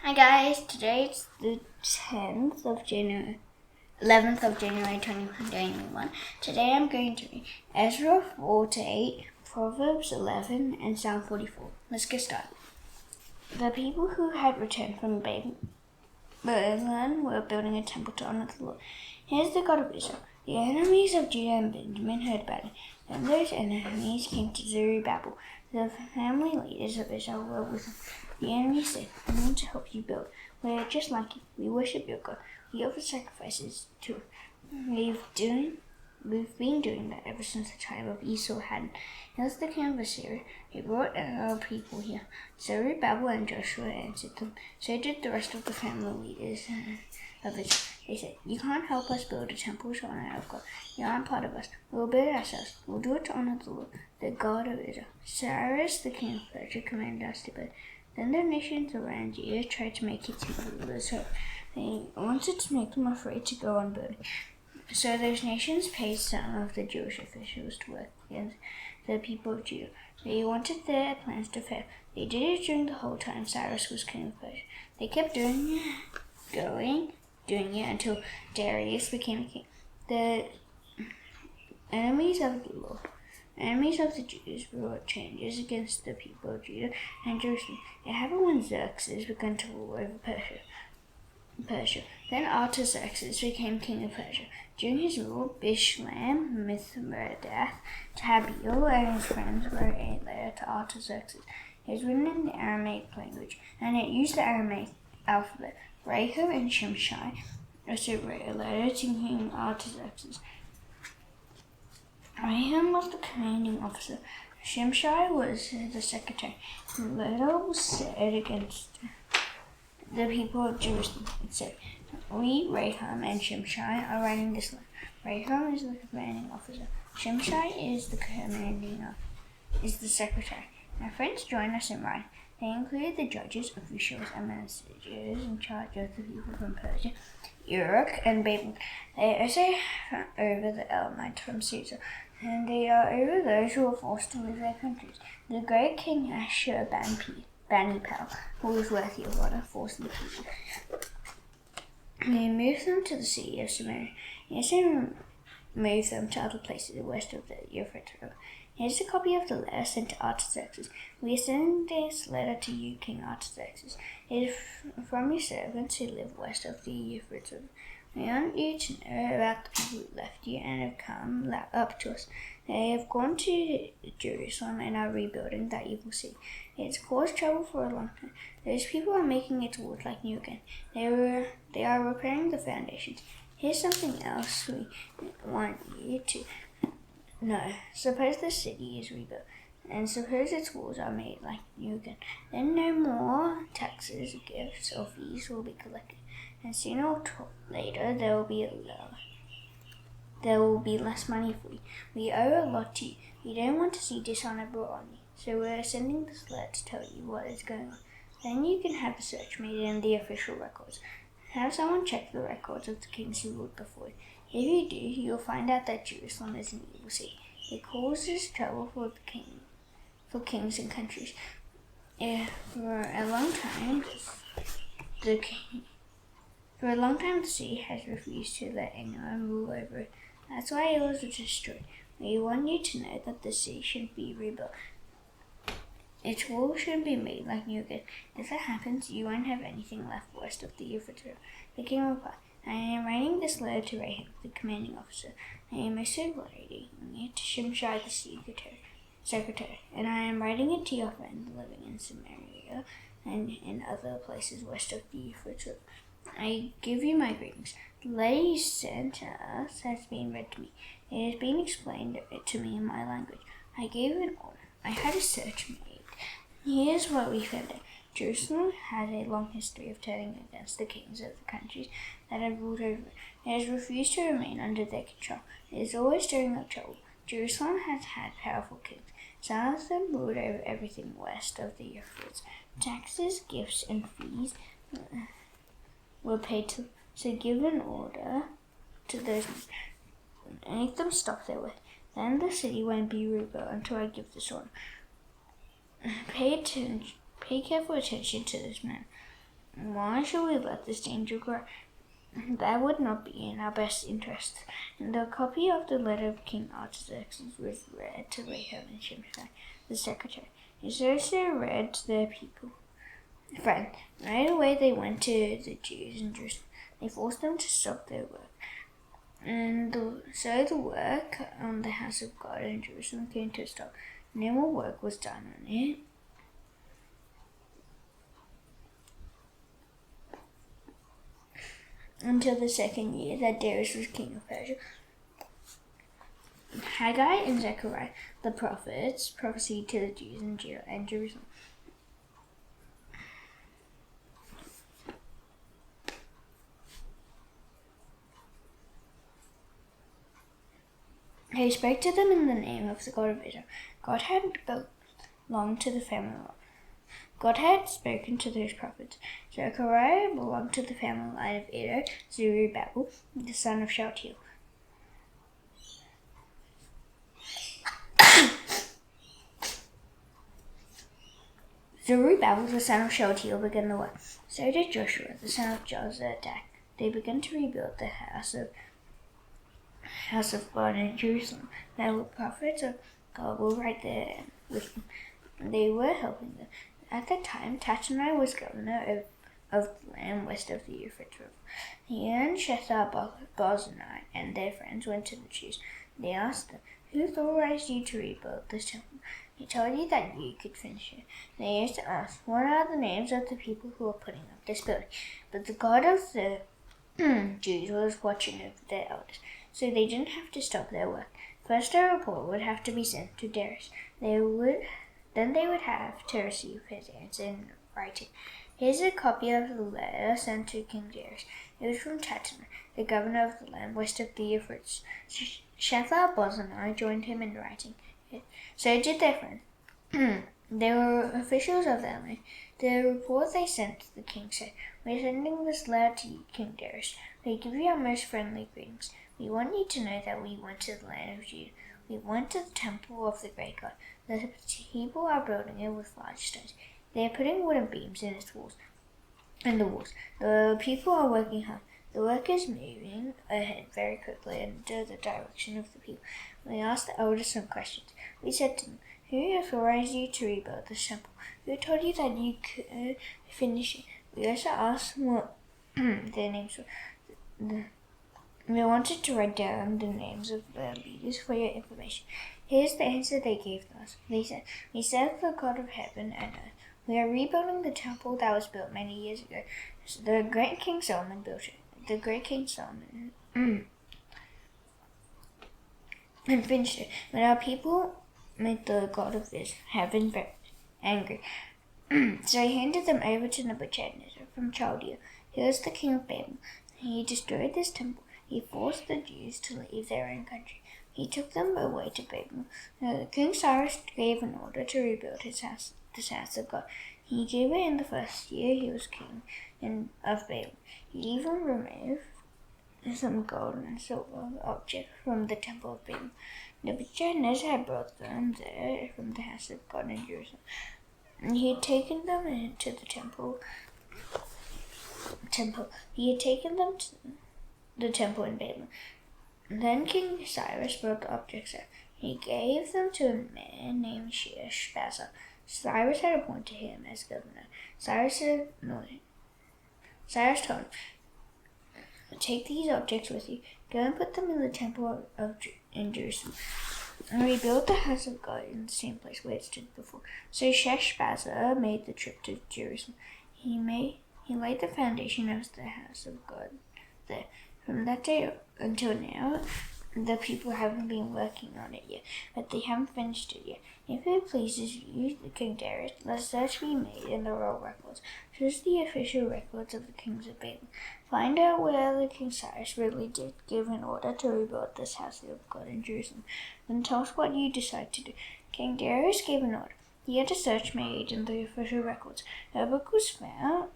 Hi guys, today it's the 11th of January 2021. Today I'm going to read Ezra 4-8, Proverbs 11, and Psalm 44. Let's get started. The people who had returned from Babylon were building a temple to honor the Lord. Here's the God of Israel. The enemies of Judah and Benjamin heard about it. Then those enemies came to Zerubbabel. The family leaders of Israel were with him. The enemy said, "I want to help you build. We're just like you. We worship your God. We offer sacrifices to him. We've been doing that ever since the tribe of Esau hadn't. Here's the king of Assyria. He brought our people here." Zerubbabel and Joshua answered them. So did the rest of the family leaders of Israel. They said, "You can't help us build a temple to honor our God. You aren't part of us. We'll build it ourselves. We'll do it to honor the Lord, the God of Israel." Cyrus, the king of Persia, commanded us to build. Then the nations around Judah tried to make its rulers hurt. They wanted to make them afraid to go on building. So those nations paid some of the Jewish officials to work against the people of Judah. They wanted their plans to fail. They did it during the whole time Cyrus was king of Persia. They kept doing it until Darius became king. The enemies of the Jews brought changes against the people of Judah and Jerusalem. It happened when Xerxes began to rule over Persia. Then Artaxerxes became king of Persia. During his rule, Bishlam, Mithridates, Tabeel, and his friends wrote a letter to Artaxerxes. It was written in the Aramaic language, and it used the Aramaic alphabet. Rahab and Shimshai also wrote a letter to King Artaxerxes. Rahab was the commanding officer. Shimshai was the secretary. The letter was said against the people of Jerusalem. It said, "We, Rahab and Shimshai, are writing this letter." Rahab is the commanding officer. Shimshai is the secretary. Our friends join us in writing. They include the judges, officials, and messengers in charge of the people from Persia, Uruk, and Babylon. They also over the Elamites from Susa, and they are over those who are forced to leave their countries. The great king Ashur-bani-pal, who was worthy of honor, forced the people. He moved them to the city of Samaria. He also moved them to other places west of the Euphrates River. Here's a copy of the letter sent to Artaxerxes. "We are sending this letter to you, King Artaxerxes. It is from your servants who live west of the Euphrates River. We want you to know about the people who left you and have come up to us. They have gone to Jerusalem and are rebuilding that you will see. It's caused trouble for a long time. Those people are making it look like new again. They are repairing the foundations. Here's something else we want you to know. Suppose the city is rebuilt, and suppose its walls are made like new again. Then no more taxes, gifts, or fees will be collected, and sooner or later there will be less money for you. We owe a lot to you. We don't want to see dishonor brought on you, so we're sending this letter to tell you what is going on. Then you can have a search made in the official records. Have someone check the records of the kings who ruled before you. If you do, you'll find out that Jerusalem is an evil city. It causes trouble for kings and countries. For a long time, the city has refused to let anyone rule over it. That's why it was destroyed. We want you to know that the city should be rebuilt. Its walls should be made like new again. If that happens, you won't have anything left west of the Euphrates River." The king replied, "I am writing this letter to Rahab, the commanding officer. I am also writing it to Shimshai, the secretary, and I am writing it to your friends living in Samaria and in other places west of the Euphrates River. I give you my greetings. The letter you sent to us has been read to me. It has been explained to me in my language. I gave an order. I had a search made. Here's what we found out. Jerusalem has a long history of turning against the kings of the countries that have ruled over it. It has refused to remain under their control. It is always stirring up trouble. Jerusalem has had powerful kings. Some of them ruled over everything west of the Euphrates. Taxes, gifts, and fees were paid to them. So give an order to those men. Make them stop their work. Then the city won't be rebuilt until I give this order. Pay careful attention to this man. Why should we let this danger grow? That would not be in our best interest. And a copy of the letter of King Artaxerxes was read to Rahab and Shimshai, the secretary. Ezra read to their people. Friend, right away they went to the Jews in Jerusalem. They forced them to stop their work. And so the work on the house of God in Jerusalem came to a stop. No more work was done on it. Until the second year that Darius was king of Persia. Haggai and Zechariah, the prophets, prophesied to the Jews in Judah and Jerusalem. He spoke to them in the name of the God of Israel. God had belonged to the family line. God had spoken to those prophets. Zechariah belonged to the family line of Edo, Zerubbabel, the son of Shealtiel. Zerubbabel, the son of Shealtiel, began the work. So did Joshua, the son of Jozadak. They began to rebuild the house of God in Jerusalem. There were prophets of God were right there with them. They were helping them. At that time, Tattenai was governor of the land west of the Euphrates River. He and Shethar-Bozenai and their friends went to the Jews. They asked them, "Who authorized you to rebuild this temple?" He told you that you could finish it. They used to ask, "What are the names of the people who are putting up this building?" But the God of the Jews was watching over their elders, so they didn't have to stop their work. First, a report would have to be sent to Darius. Then they would have to receive his answer in writing. Here's a copy of the letter sent to King Darius. It was from Tattenai, the governor of the land west of the Euphrates. Shethar-Bozenai joined him in writing it. So did their friends. They were officials of their land. The report they sent to the king said, "We're sending this letter to you, King Darius. We give you our most friendly greetings. We want you to know that we went to the land of Judah. We went to the temple of the great God. The people are building it with large stones. They are putting wooden beams in its walls. The people are working hard. The work is moving ahead very quickly under the direction of the people. We asked the elders some questions. We said to them, "Who authorized you to rebuild this temple? Who told you that you could finish it?" We also asked what their names were. We wanted to write down the names of the leaders for your information. Here's the answer they gave us. They said, "We serve the God of heaven and earth. We are rebuilding the temple that was built many years ago. So the great King Solomon built it. The great King Solomon and finished it. But our people made the God of this heaven very angry. So he handed them over to Nebuchadnezzar from Chaldea. He was the king of Babel. He destroyed this temple. He forced the Jews to leave their own country. He took them away to Babel. King Cyrus gave an order to rebuild this house of God. He gave it in the first year he was king of Babel. He even removed some gold and silver objects from the temple of Babel. Nebuchadnezzar had brought them there from the house of God in Jerusalem. He had taken them into the temple. He had taken them to the temple in Babel. Then King Cyrus brought the objects out. He gave them to a man named Sheshbazzar. Cyrus had appointed him as governor. Cyrus told him, "Take these objects with you. Go and put them in the temple in Jerusalem, and rebuild the house of God in the same place where it stood before." So Sheshbazzar made the trip to Jerusalem. He laid the foundation of the house of God there. From that day until now, the people haven't been working on it yet, but they haven't finished it yet. If it pleases you, the King Darius, let a search be made in the royal records. Choose the official records of the kings of Babel. Find out whether King Cyrus really did give an order to rebuild this house of God in Jerusalem. Then tell us what you decide to do. King Darius gave an order. He had a search made in the official records. A book was found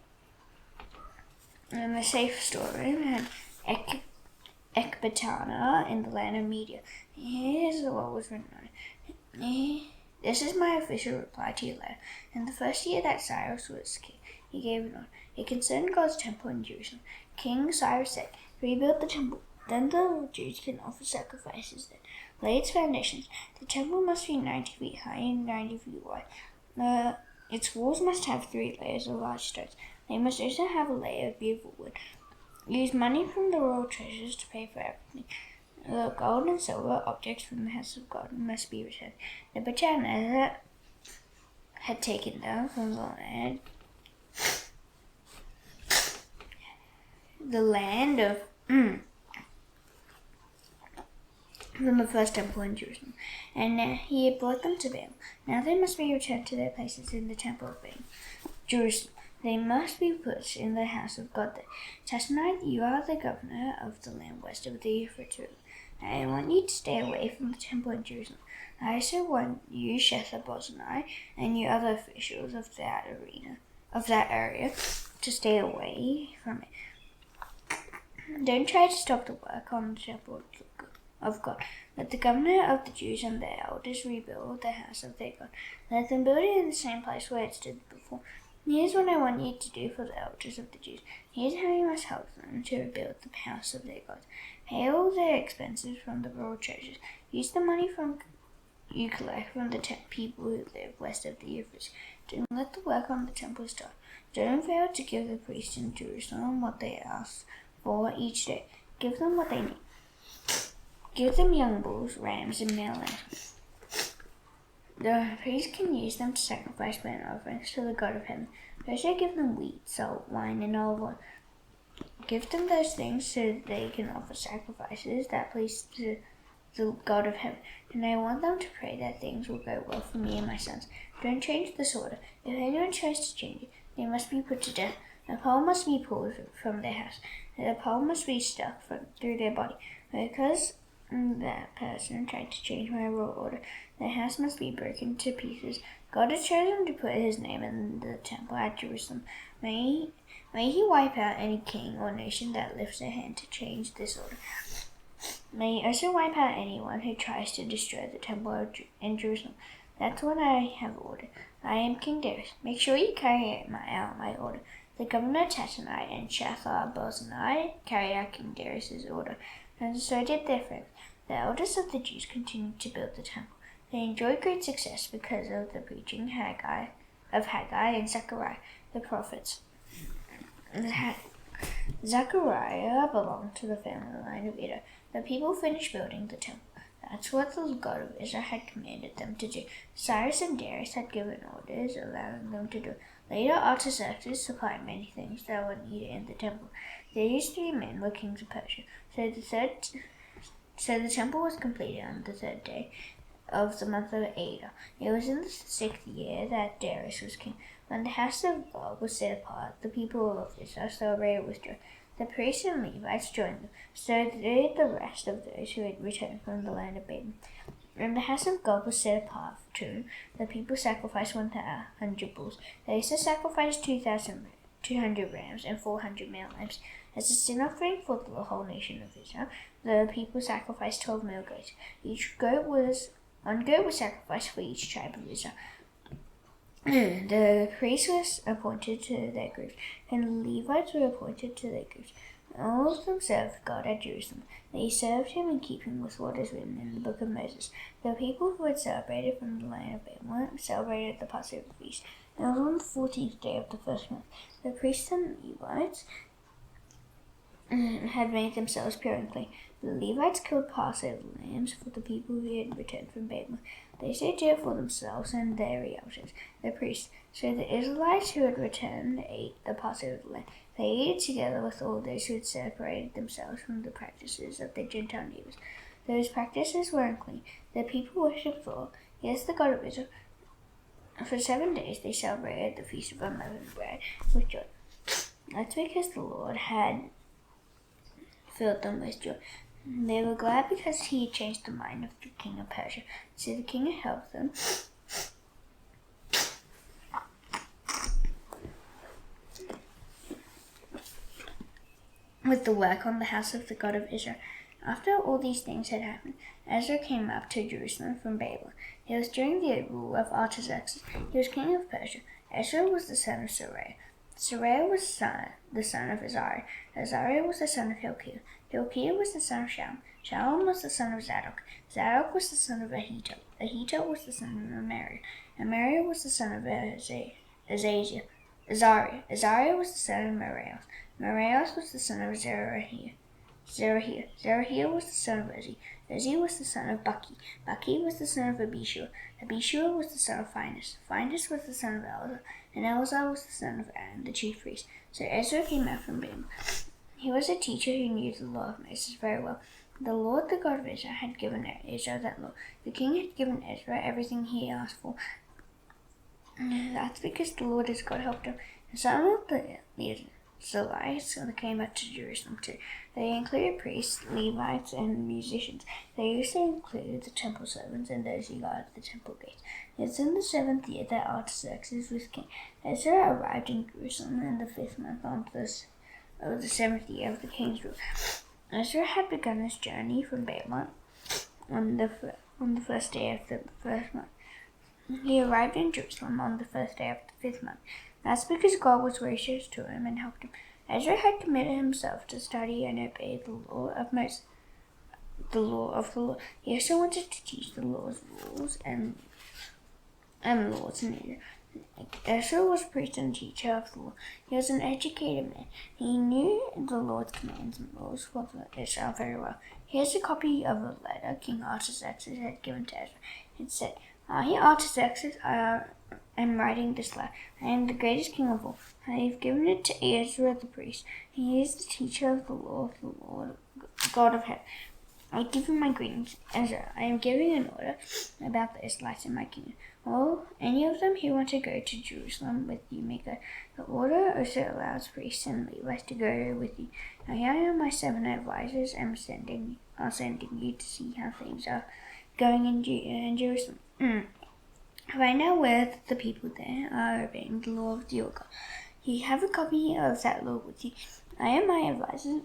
in the safe storeroom at Ecbatana in the land of Media. Here's what was written on it. This is my official reply to your letter. In the first year that Cyrus was king, he gave an order. It concerned God's temple in Jerusalem. King Cyrus said, "Rebuild the temple. Then the Jews can offer sacrifices there. Lay its foundations. The temple must be 90 feet high and 90 feet wide. Its walls must have 3 layers of large stones. They must also have a layer of beautiful wood. Use money from the royal treasures to pay for everything. The gold and silver objects from the house of God must be returned. The Ezra had taken down from the land of from the first temple in Jerusalem, and he had brought them to Babel. Now they must be returned to their places in the temple of Babel, Jerusalem. They must be put in the house of God there. Tasnite, you are the governor of the land west of the Euphrates River. I want you to stay away from the temple in Jerusalem. I also want you, Shethar-Bozenai, and you other officials of that area, to stay away from it. Don't try to stop the work on the temple of God. Let the governor of the Jews and their elders rebuild the house of their God. Let them build it in the same place where it stood before. Here's what I want you to do for the elders of the Jews. Here's how you must help them to rebuild the house of their God. Pay all their expenses from the royal treasures. Use the money you collect from the people who live west of the Euphrates. Don't let the work on the temple stop. Don't fail to give the priests in Jerusalem what they ask for each day. Give them what they need. Give them young bulls, rams, and male lambs. The priests can use them to sacrifice burnt offerings to the God of heaven. Also give them wheat, salt, wine, and olive oil. Give them those things so that they can offer sacrifices that please the God of heaven. And I want them to pray that things will go well for me and my sons. Don't change this order. If anyone tries to change it, they must be put to death. The pole must be pulled from their house. The pole must be stuck through their body. Because that person tried to change my royal order, the house must be broken to pieces. God has chosen to put his name in the temple at Jerusalem. May he wipe out any king or nation that lifts their hand to change this order. May he also wipe out anyone who tries to destroy the temple in Jerusalem. That's what I have ordered. I am King Darius. Make sure you carry out my order. The governor Tatanai and Shethar-Bozenai carried out King Darius's order, and so did their friends. The elders of the Jews continued to build the temple. They enjoyed great success because of the preaching of Haggai and Zechariah, the prophets. Zechariah belonged to the family line of Ezra. The people finished building the temple. That's what the God of Ezra had commanded them to do. Cyrus and Darius had given orders allowing them to do. Later, Artaxerxes supplied many things that were needed in the temple. These 3 men were kings of Persia. So the temple was completed on the 3rd day of the month of Adar. It was in the 6th year that Darius was king. When the house of God was set apart, the people of Israel celebrated with joy. The priests and Levites joined them. So did the rest of those who had returned from the land of Babel. When the house of God was set apart too, the people sacrificed 100 bulls. They also sacrificed 2,200 rams and 400 male lambs. As a sin offering for the whole nation of Israel, the people sacrificed 12 male goats. One goat was sacrificed for each tribe of Israel. The priests were appointed to their groups, and the Levites were appointed to their groups. All of them served God at Jerusalem. They served him in keeping with what is written in the book of Moses. The people who had celebrated from the land of Babel celebrated the Passover feast. It was on the 14th day of the first month. The priests and Levites had made themselves pure and clean. The Levites killed Passover lambs for the people who had returned from Babel. They did it for themselves and their relatives, the priests. So the Israelites who had returned ate the Passover lamb. They ate it together with all those who had separated themselves from the practices of their Gentile neighbors. Those practices were unclean. The people worshipped the Lord, yes, the God of Israel. For 7 days they celebrated the Feast of Unleavened Bread with joy. That's because the Lord had filled them with joy. They were glad because he had changed the mind of the king of Persia. So the king had helped them with the work on the house of the God of Israel. After all these things had happened, Ezra came up to Jerusalem from Babel. It was during the rule of Artaxerxes. He was king of Persia. Ezra was the son of Sariah. Sarah was the son of Azariah. Azariah was the son of Hilkiah. Hilkiah was the son of Shallum. Shallum was the son of Zadok. Zadok was the son of Ahitub. Ahitub was the son of Amariah. Amariah was the son of Azariah. Azariah was the son of Meraioth. Meraioth was the son of Zerahiah. Zerahiah was the son of Uzi. Uzi was the son of Bucky. Bucky was the son of Abishua. Abishua was the son of Phinehas. Phinehas was the son of Eleazar. And Eleazar was the son of Aaron, the chief priest. So Ezra came out from Bethlehem. He was a teacher who knew the law of Moses very well. The Lord, the God of Israel, had given Ezra that law. The king had given Ezra everything he asked for. That's because the Lord his God helped him. And some of the Israelites came up to Jerusalem too. They included priests, Levites, and musicians. They also included the temple servants and those who guarded the temple gates. It's in the 7th year that Artaxerxes was king. Ezra arrived in Jerusalem in the 5th month of the 7th year of the king's rule. Ezra had begun his journey from Babylon on the first day of the 1st month. He arrived in Jerusalem on the 1st day of the 5th month. That's because God was gracious to him and helped him. Ezra had committed himself to study and obey the law of Moses, the law of the Lord. He also wanted to teach the Lord's rules and laws in Israel. Ezra was priest and teacher of the law. He was an educated man. He knew the Lord's commands and rules for Israel very well. Here's a copy of a letter King Artaxerxes had given to Ezra. It said, I, Artaxerxes, am writing this letter. I am the greatest king of all. I have given it to Ezra the priest. He is the teacher of the law of the Lord, God of heaven. I give him my greetings, Ezra. I am giving an order about the Israelites in my kingdom. Well, any of them who want to go to Jerusalem with you may go. The order also allows priests and Levites to go with you. Now here are my 7 advisors are sending you to see how things are going in Jerusalem. Find out where the people there are obeying the law of your God. You have a copy of that law with you. I and my advisors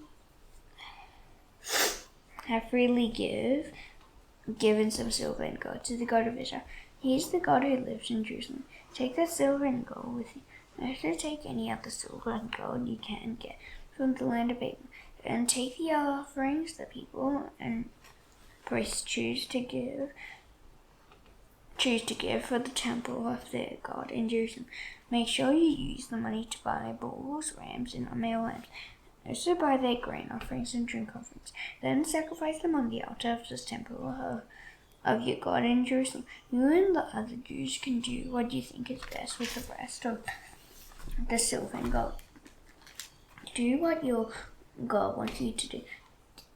have freely given some silver and gold to the God of Israel. He is the God who lives in Jerusalem. Take that silver and gold with you. Also take any other silver and gold you can get from the land of Babylon, and take the offerings the people and priests choose to give for the temple of their God in Jerusalem. Make sure you use the money to buy bulls, rams, and male lambs. Also buy their grain offerings and drink offerings. Then sacrifice them on the altar of this temple of your God in Jerusalem. You and the other Jews can do what you think is best with the rest of the silver and gold. Do what your God wants you to do.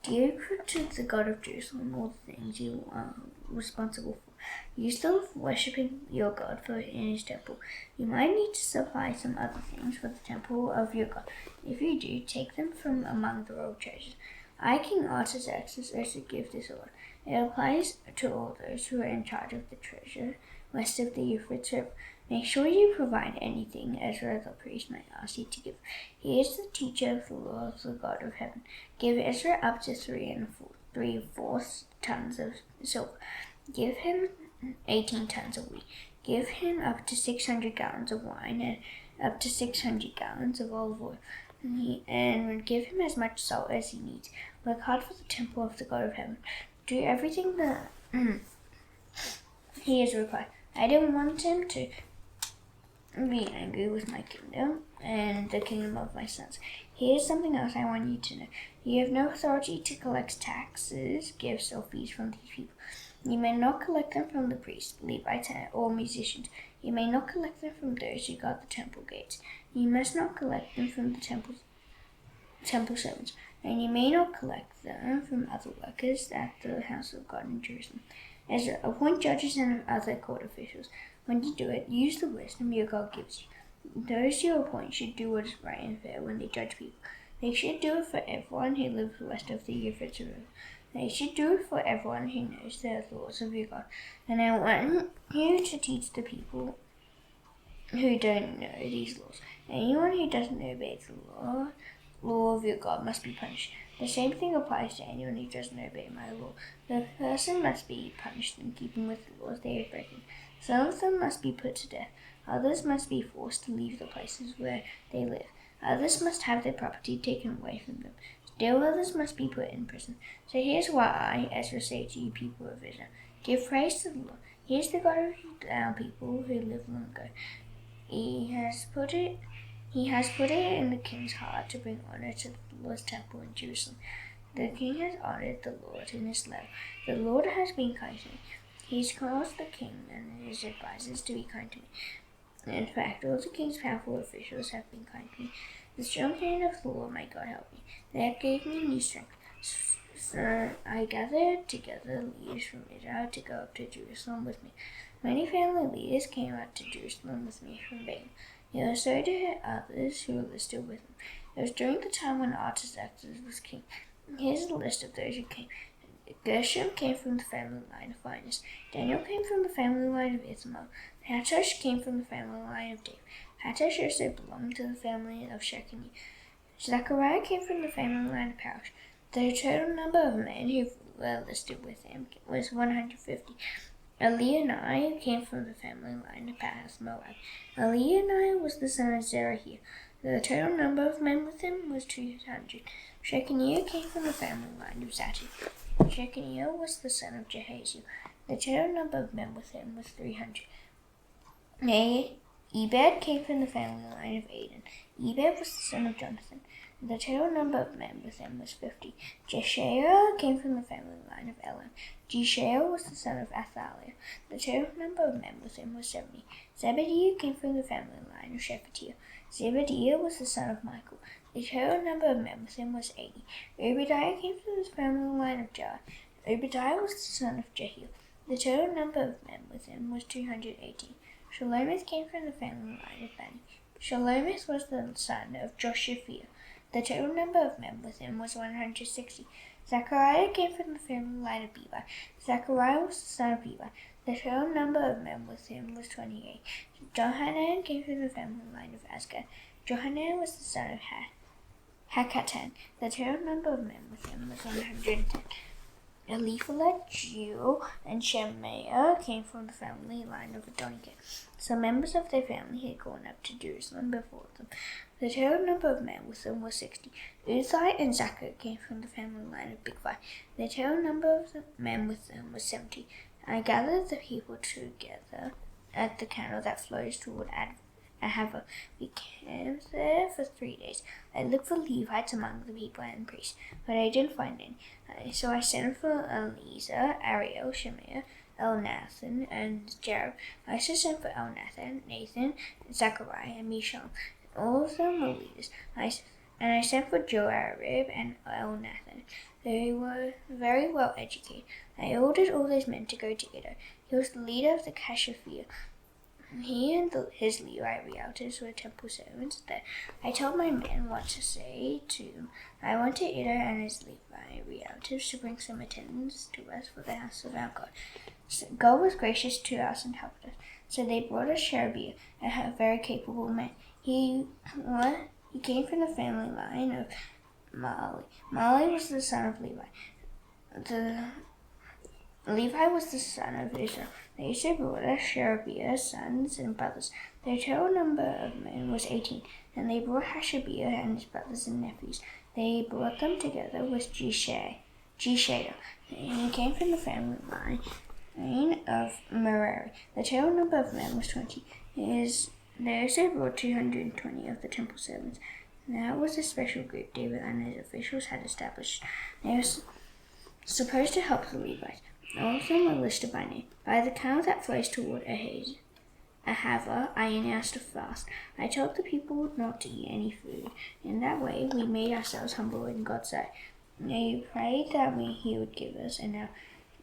Give to the God of Jerusalem all the things you are responsible for. You still worshipping your God in his temple. You might need to supply some other things for the temple of your God. If you do, take them from among the royal treasures. I, King Artaxerxes, also give this order. It applies to all those who are in charge of the treasure west of the Euphrates River. Make sure you provide anything Ezra the priest might ask you to give. He is the teacher of the law of the God of heaven. Give Ezra up to 3/4 tons of silver. Give him 18 tons of wheat. Give him up to 600 gallons of wine and up to 600 gallons of olive oil. And give him as much salt as he needs. Work hard for the temple of the God of heaven. Do everything that he is required. I don't want him to be angry with my kingdom and the kingdom of my sons. Here's something else I want you to know. You have no authority to collect taxes, gifts, or fees from these people. You may not collect them from the priests, Levites, or musicians. You may not collect them from those who guard the temple gates. You must not collect them from the temple servants. And you may not collect them from other workers at the house of God in Jerusalem. Ezra, appoint judges and other court officials. When you do it, use the wisdom your God gives you. Those you appoint should do what is right and fair when they judge people. They should do it for everyone who lives west of the Euphrates River. They should do it for everyone who knows the laws of your God. And I want you to teach the people who don't know these laws. Anyone who doesn't obey the law of your God must be punished. The same thing applies to anyone who doesn't obey my law. The person must be punished in keeping with the laws they have broken. Some of them must be put to death. Others must be forced to leave the places where they live. Others must have their property taken away from them. Still others must be put in prison. So here's what I, Ezra, say to you people of Israel. Give praise to the Lord. He is the God of our people who lived long ago. He has put it in the king's heart to bring honor to the Lord's temple in Jerusalem. The king has honored the Lord in his love. The Lord has been kind to me. He's caused the king and his advisers to be kind to me. In fact, all the king's powerful officials have been kind to me. The strong hand of the Lord my God helped me. That gave me new strength. So I gathered together leaders from Israel to go up to Jerusalem with me. Many family leaders came up to Jerusalem with me from Balaam. So did others who were listed with him. It was during the time when Artaxerxes was king. Here's a list of those who came. Gershom came from the family line of Phinehas. Daniel came from the family line of Ithamar. Hattush came from the family line of David. Hattush also belonged to the family of Shechaniah. Zechariah came from the family line of Parosh. The total number of men who were listed with him was 150. Elionai came from the family line of Pahath Moab. Elionai was the son of Zerahiah. The total number of men with him was 200. Shechaniah came from the family line of Zatu. Shechaniah was the son of Jehaziel. The total number of men with him was 300. Ebed came from the family line of Aden. Ebed was the son of Jonathan. The total number of men with him was 50. Jeshael came from the family line of Elam. Jeshael was the son of Athaliah. The total number of men with him was 70. Zebediah came from the family line of Shephatiah. Zebediah was the son of Michael. The total number of men with him was 80. Obadiah came from the family line of Jah. Obadiah was the son of Jehiel. The total number of men with him was 218. Shalomith came from the family line of Bani. Shalomith was the son of Joshaphiah. The total number of men with him was 160. Zechariah came from the family line of Bebi. Zechariah was the son of Bebi. The total number of men with him was 28. Johanan came from the family line of Azgad. Johanan was the son of Hakatan. The total number of men with him was 110. Eliphalet, Jeuel, and Shemaiah came from the family line of Adonijah. Some members of their family had gone up to Jerusalem before them. The total number of men with them was 60. Uzai and Zaccur came from the family line of Bigvai. The total number of the men with them was 70. I gathered the people together at the canal that flows toward Ahava. We camped there for 3 days. I looked for Levites among the people and priests, but I didn't find any. So I sent for Eliezer, Ariel, Shemaiah, Elnathan, and Jareb. I also sent for Elnathan, Nathan, Zechariah, and Mishal. All of them were leaders. I sent for Joarib and Elnathan. They were very well educated. I ordered all those men to go to Iddo. He was the leader of the Kashaphia. He and his Levite realtors were temple servants there. I told my men what to say to them. I wanted Iddo and his Levite realtors to bring some attendants to us for the house of our God. So God was gracious to us and helped us. So they brought us Sherebiah, a very capable man. He came from the family line of Mali. Mali was the son of Levi. Levi was the son of Israel. They also brought us Sherebiah's sons and brothers. Their total number of men was 18, and they brought Hashabiah and his brothers and nephews. They brought them together with Jeshael. He came from the family line of Merari. The total number of men was 20. They also brought 220 of the temple servants. Now it was a special group David and his officials had established. They were supposed to help the Levites. All of them were listed by name. By the canal that flows toward Ahava, I announced a fast. I told the people not to eat any food. In that way, we made ourselves humble in God's sight. We prayed that He would give us and our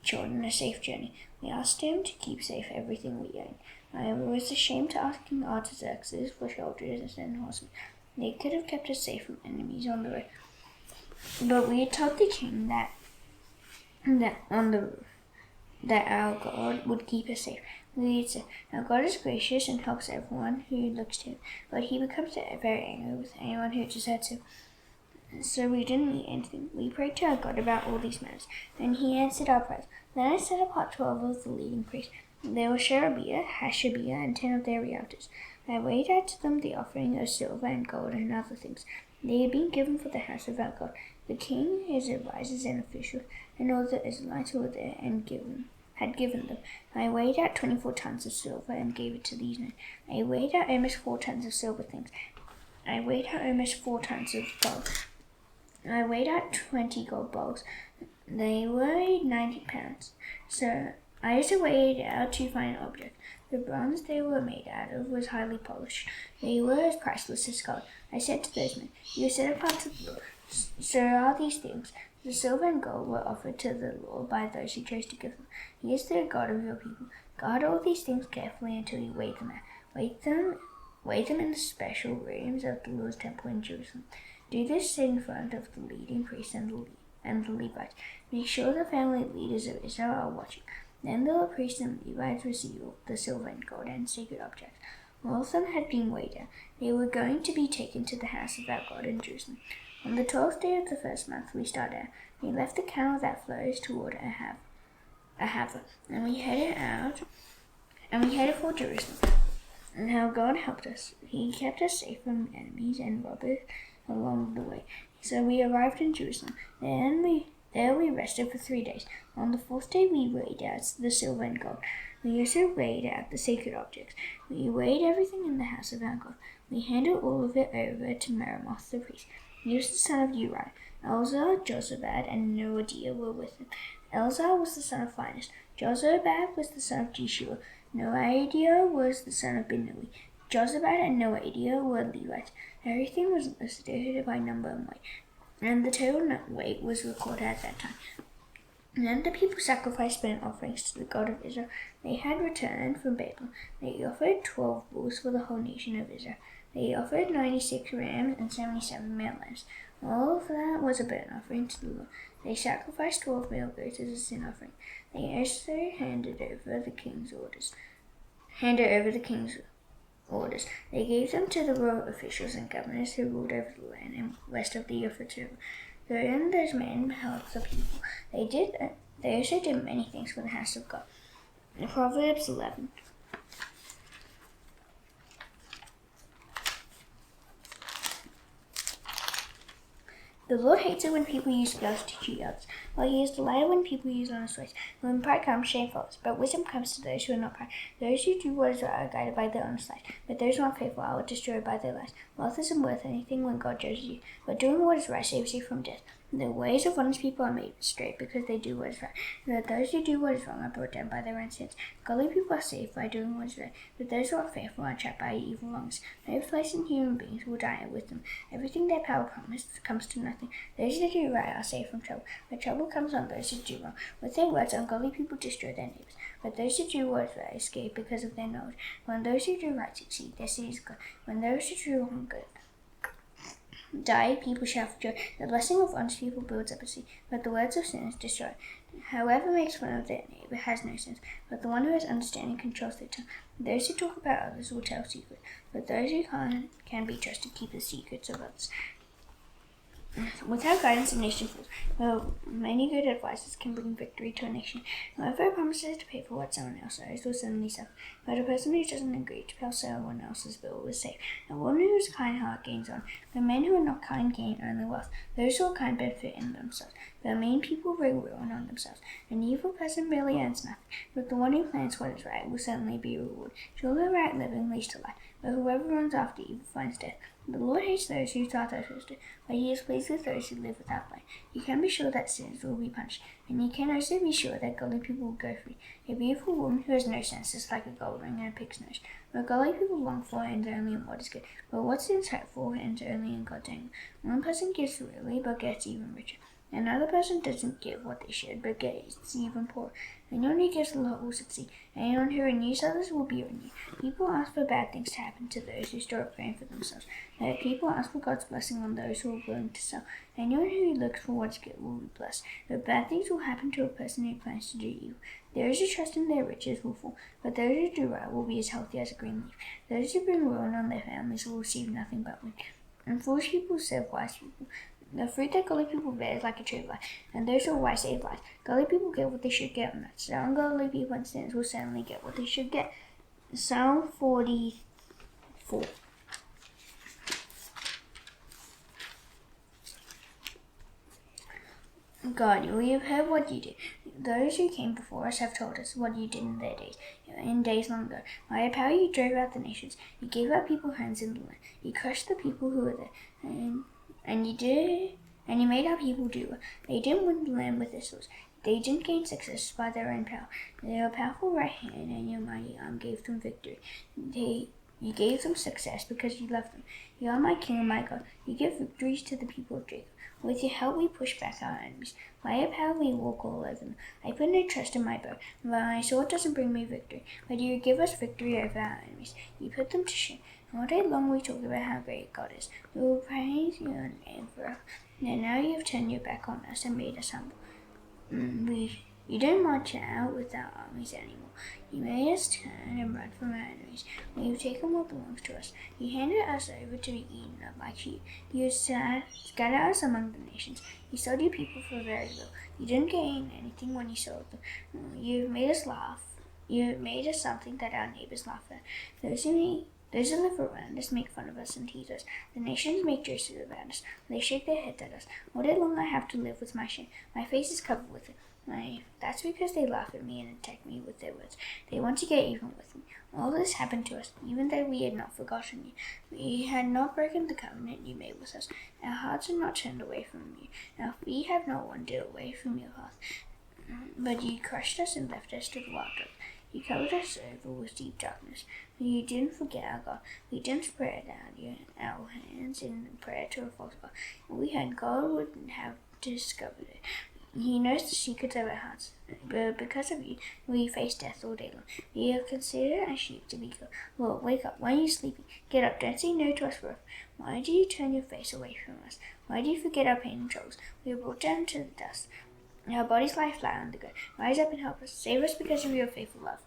children a safe journey. We asked Him to keep safe everything we own. I was ashamed to ask King Artaxerxes for soldiers and horsemen. They could have kept us safe from enemies on the road. But we had told the king that our God would keep us safe. We had said, our God is gracious and helps everyone who looks to Him, but He becomes very angry with anyone who deserts Him. So we didn't eat anything. We prayed to our God about all these matters, and He answered our prayers. Then I set apart 12 of the leading priests. There were Sherebiah, Hashabiah, and 10 of their realtors. I weighed out to them the offering of silver and gold and other things they had been given for the house of our God. The king, his advisers and officials, and all the Israelites who were there and had given them. I weighed out 24 tons of silver and gave it to these men. I weighed out almost 4 tons of silver things. I weighed out almost 4 tons of gold. I weighed out 20 gold bowls. They weighed 90 pounds. So I also weighed out 2 fine objects. The bronze they were made out of was highly polished. They were as priceless as gold. I said to those men, "You are set apart to the Lord. So are these things. The silver and gold were offered to the Lord by those who chose to give them. He is the God of your people. Guard all these things carefully until you weigh them out. Weigh them in the special rooms of the Lord's temple in Jerusalem. Do this in front of the leading priests and the Levites. Make sure the family leaders of Israel are watching. Then the priests and Levites receive the silver and gold and sacred objects. All of them had been weighed out. They were going to be taken to the house of our God in Jerusalem. On the 12th day of the first month we started out. We left the canal that flows toward Ahava, and we headed for Jerusalem. And how God helped us. He kept us safe from enemies and robbers along the way. So we arrived in Jerusalem. There we rested for 3 days. On the 4th day we weighed out the silver and gold. We also weighed out the sacred objects. We weighed everything in the house of our God. We handed all of it over to Meremoth the priest. He was the son of Uriah. Elzar, Jozabad, and Noadiah were with him. Elzar was the son of Phinehas. Jozabad was the son of Jeshua. Noadiah was the son of Binnui. Jozabad and Noadiah were Levites. Everything was listed by number and weight, and the total weight was recorded at that time. And then the people sacrificed burnt offerings to the God of Israel. They had returned from Babel. They offered 12 bulls for the whole nation of Israel. They offered 96 rams and 77 male lambs. All of that was a burnt offering to the Lord. They sacrificed 12 male goats as a sin offering. They also handed over the king's orders. They gave them to the royal officials and governors who ruled over the land and west of the Euphrates River. Then those men helped the people. They also did many things for the house of God. In Proverbs 11. The Lord hates it when people use spells to cheat others, while he is delighted when people use honest ways. When pride comes, shame follows. But wisdom comes to those who are not proud. Those who do what is right are guided by their honest lies, but those who are unfaithful are destroyed by their lies. Wealth isn't worth anything when God judges you, but doing what is right saves you from death. The ways of honest people are made straight because they do what is right, but those who do what is wrong are brought down by their own sins. Godly people are safe by doing what is right, but those who are faithful are trapped by evil lungs. No place in human beings will die with them. Everything their power promised comes to nothing. Those who do right are safe from trouble, but trouble comes on those who do wrong. With their words, ungodly people destroy their neighbors, but those who do what is right escape because of their knowledge. When those who do right succeed, their city is good. When those who do wrong die, people shout for joy. The blessing of honest people builds up a city, but the words of sinners destroy it. Whoever makes fun of their neighbor has no sense, but the one who has understanding controls their tongue. Those who talk about others will tell secrets, but those who can be trusted keep the secrets of others. Without guidance, a nation falls. Well, many good advisors can bring victory to a nation. Whoever promises to pay for what someone else owes will suddenly suffer, but a person who doesn't agree to pay someone else's bill will save. A woman who is kind heart gains on, but men who are not kind gain only wealth. Those who are kind benefit in themselves, but mean people bring ruin on themselves. An evil person really earns nothing, but the one who plans what is right will certainly be rewarded. Surely right living leads to life, but whoever runs after evil finds death. The Lord hates those who start twisted, but he is pleased with those who live without blame. You can be sure that sinners will be punished, and you can also be sure that godly people will go free. A beautiful woman who has no sense is like a gold ring in a pig's nose. What godly people long for ends only in what is good, but what's insightful ends only in God's anger. One person gives freely, but gets even richer. Another person doesn't give what they should, but gets even poorer. Anyone who gives a lot will succeed. Anyone who renews others will be renewed. People ask for bad things to happen to those who store up grain for themselves. But people ask for God's blessing on those who are willing to sell. Anyone who looks for what's good will be blessed. But bad things will happen to a person who plans to do evil. Those who trust in their riches will fall, but those who do right will be as healthy as a green leaf. Those who bring ruin on their families will receive nothing but wind. And foolish people serve wise people. The fruit that godly people bear is like a tree of life, and those who are wise save lives. Godly people get what they should get, and ungodly people and sinners will certainly get what they should get. Psalm 44. God, we have heard what you did. Those who came before us have told us what you did in their days, in days long ago. By your power you drove out the nations. You gave our people homes in the land. You crushed the people who were there, and you made our people do it. They didn't win the land with their swords. They didn't gain success by their own power. Your powerful right hand and your mighty arm gave them victory. You gave them success because you loved them. You are my King and my God. You give victories to the people of Jacob. With your help we push back our enemies. By your power we walk all over them. I put no trust in my bow. My sword doesn't bring me victory, but you give us victory over our enemies. You put them to shame. All day long we talk about how great God is. We will praise your name forever. And now you have turned your back on us and made us humble. You don't march out with our armies anymore. You made us turn and run from our enemies. You've taken what belongs to us. You handed us over to be eaten up like sheep. You scattered us among the nations. You sold your people for very little. You didn't gain anything when you sold them. You've made us laugh. You made us something that our neighbors laugh at. Those who live around us make fun of us and tease us. The nations make jokes about us. They shake their heads at us. All day long I have to live with my shame. My face is covered with it. That's because they laugh at me and attack me with their words. They want to get even with me. All this happened to us, even though we had not forgotten you. We had not broken the covenant you made with us. Our hearts had not turned away from you. Our feet have not wandered away from your path. But you crushed us and left us to the wild dog. You covered us over with deep darkness. But you didn't forget our God. We didn't spread out our hands in prayer to a false God. If we had, God wouldn't have discovered it. He knows the secrets of our hearts. But because of you, we face death all day long. We are considered as sheep to be killed. Lord, wake up. Why are you sleeping? Get up. Don't say no to us forever. Why do you turn your face away from us? Why do you forget our pain and troubles? We are brought down to the dust. Our bodies lie flat on the ground. Rise up and help us. Save us because of your faithful love.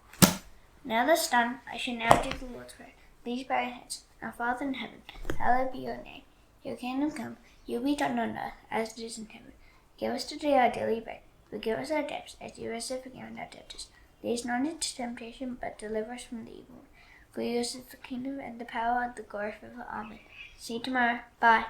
Now that's done, I shall now do the Lord's Prayer. Please bow your heads. Our Father in heaven, hallowed be your name. Your kingdom come, your will be done on earth as it is in heaven. Give us today our daily bread. Forgive us our debts, as you also forgiven our debtors. Lead us not into temptation, but deliver us from the evil one. For yours is the kingdom and the power and the glory forever. Amen. See you tomorrow. Bye.